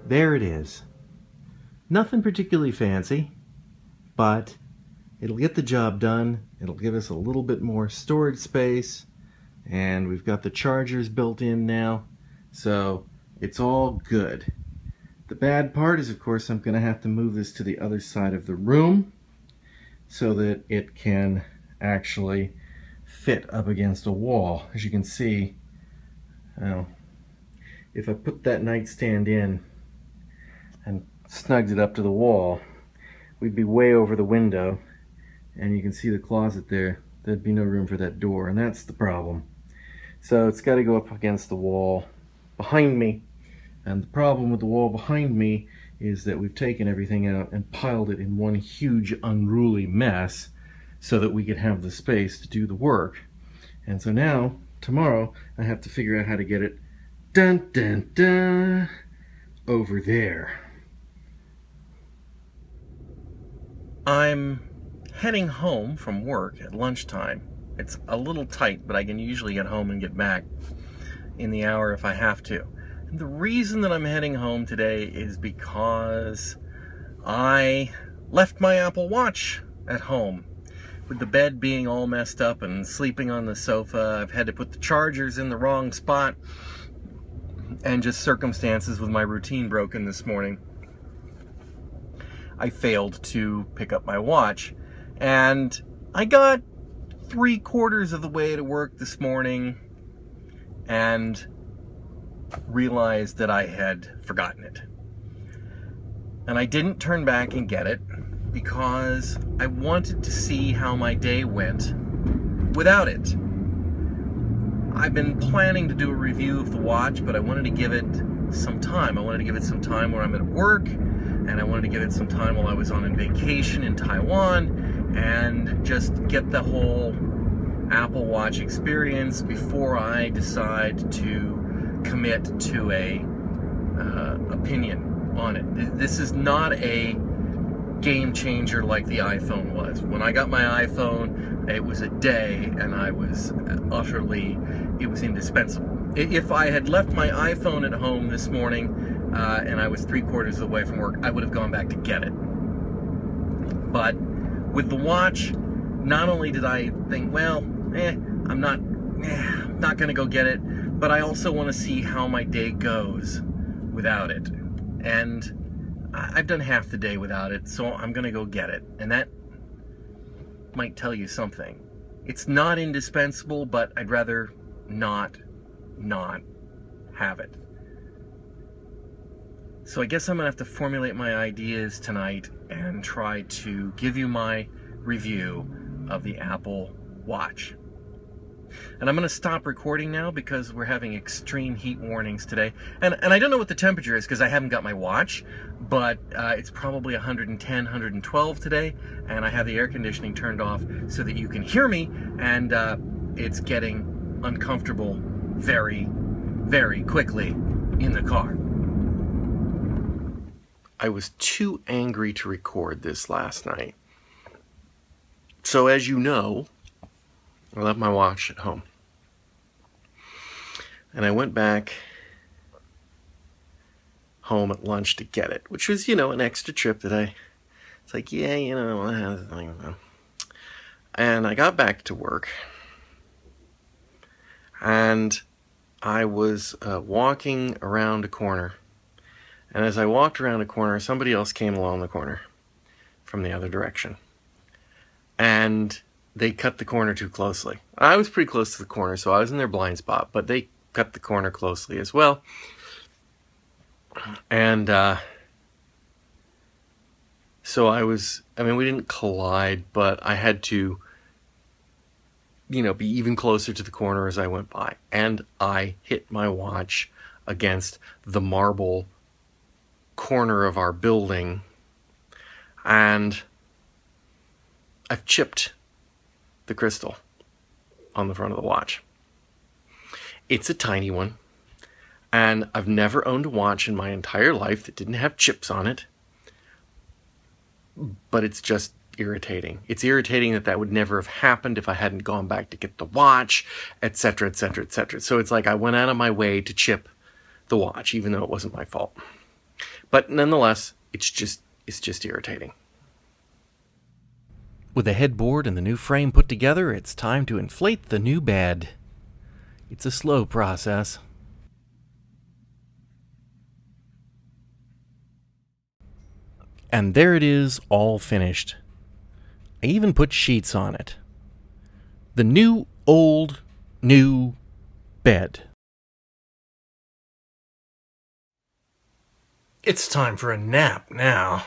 there it is. Nothing particularly fancy, but it'll get the job done. It'll give us a little bit more storage space, and we've got the chargers built in now, so it's all good. The bad part is, of course, I'm going to have to move this to the other side of the room so that it can actually fit up against a wall. As you can see, if I put that nightstand in and snugged it up to the wall, we'd be way over the window, and you can see the closet there. There'd be no room for that door, and that's the problem. So it's got to go up against the wall behind me, and the problem with the wall behind me is that we've taken everything out and piled it in one huge unruly mess so that we could have the space to do the work. And so now, tomorrow, I have to figure out how to get it dun dun dun over there. I'm heading home from work at lunchtime. It's a little tight, but I can usually get home and get back in the hour if I have to. And the reason that I'm heading home today is because I left my Apple Watch at home. With the bed being all messed up and sleeping on the sofa, I've had to put the chargers in the wrong spot, and just circumstances with my routine broken this morning, I failed to pick up my watch. And I got 3/4 of the way to work this morning and realized that I had forgotten it. And I didn't turn back and get it because I wanted to see how my day went without it. I've been planning to do a review of the watch, but I wanted to give it some time. I wanted to give it some time where I'm at work, and I wanted to give it some time while I was on vacation in Taiwan, and just get the whole Apple Watch experience before I decide to commit to a opinion on it. This is not a game changer like the iPhone was. When I got my iPhone, it was a day, and I was it was indispensable. If I had left my iPhone at home this morning and I was 3/4 of the way from work, I would have gone back to get it. But with the watch, not only did I think, well, I'm not gonna go get it, but I also want to see how my day goes without it. And I've done half the day without it, so I'm gonna go get it. And that might tell you something. It's not indispensable, but I'd rather not have it. So I guess I'm gonna have to formulate my ideas tonight and try to give you my review of the Apple Watch. And I'm going to stop recording now because we're having extreme heat warnings today. And I don't know what the temperature is because I haven't got my watch, but it's probably 110, 112 today, and I have the air conditioning turned off so that you can hear me, and it's getting uncomfortable very, very quickly in the car. I was too angry to record this last night. So as you know, I left my watch at home. And I went back home at lunch to get it, which was, an extra trip that it's like, and I got back to work, and I was walking around a corner, and as I walked around a corner, somebody else came along the corner from the other direction, and they cut the corner too closely. I was pretty close to the corner, so I was in their blind spot, but they cut the corner closely as well. And so we didn't collide, but I had to, be even closer to the corner as I went by. And I hit my watch against the marble corner of our building, and I've chipped the crystal on the front of the watch. It's a tiny one, and I've never owned a watch in my entire life that didn't have chips on it, but it's just irritating. It's irritating that would never have happened if I hadn't gone back to get the watch, etc., etc., etc. So it's like I went out of my way to chip the watch, even though it wasn't my fault. But nonetheless, it's just irritating. With the headboard and the new frame put together, it's time to inflate the new bed. It's a slow process. And there it is, all finished. I even put sheets on it. The new bed. It's time for a nap now.